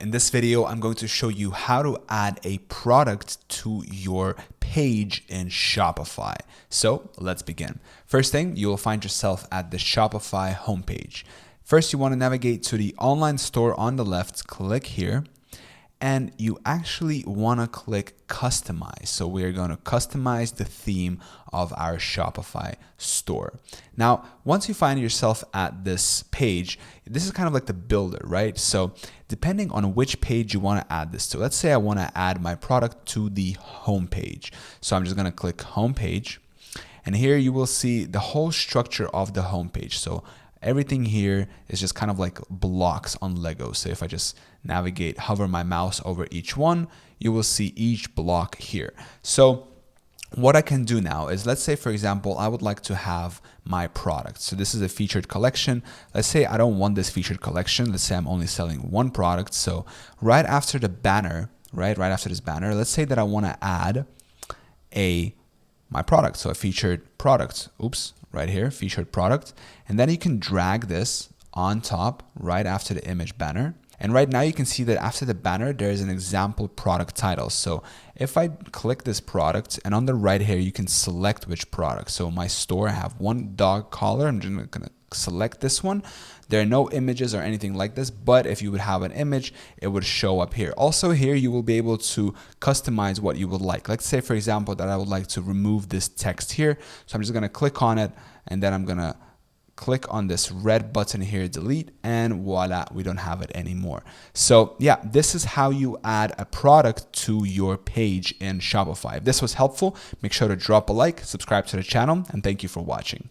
In this video, I'm going to show you how to add a product to your page in Shopify. So let's begin. First thing, you'll find yourself at the Shopify homepage. First, you want to navigate to the online store on the left, click here, and you actually want to click customize. So we're going to customize the theme of our Shopify store. Now, once you find yourself at this page, this is kind of like the builder, right? So depending on which page you want to add this to, let's say I want to add my product to the home page. So I'm just going to click home page, and here you will see the whole structure of the home page. So everything here is just kind of like blocks on Lego. So if I just hover my mouse over each one, you will see each block here. So what I can do now is, let's say, for example, I would like to have my product. So this is a featured collection. Let's say I don't want this featured collection. Let's say I'm only selling one product. So right after the banner, right after this banner, let's say that I want to add my product. So a featured product, right here, featured product. And then you can drag this on top right after the image banner. And right now you can see that after the banner, there is an example product title. So if I click this product, and on the right here, you can select which product. So my store, I have one dog collar. I'm just going to select this one. There are no images or anything like this, but if you would have an image, it would show up here. Also here, you will be able to customize what you would like. Let's say, for example, that I would like to remove this text here. So I'm just going to click on it, and then I'm going to click on this red button here, delete, and voila, we don't have it anymore. So yeah, this is how you add a product to your page in Shopify. If this was helpful, make sure to drop a like, subscribe to the channel, and thank you for watching.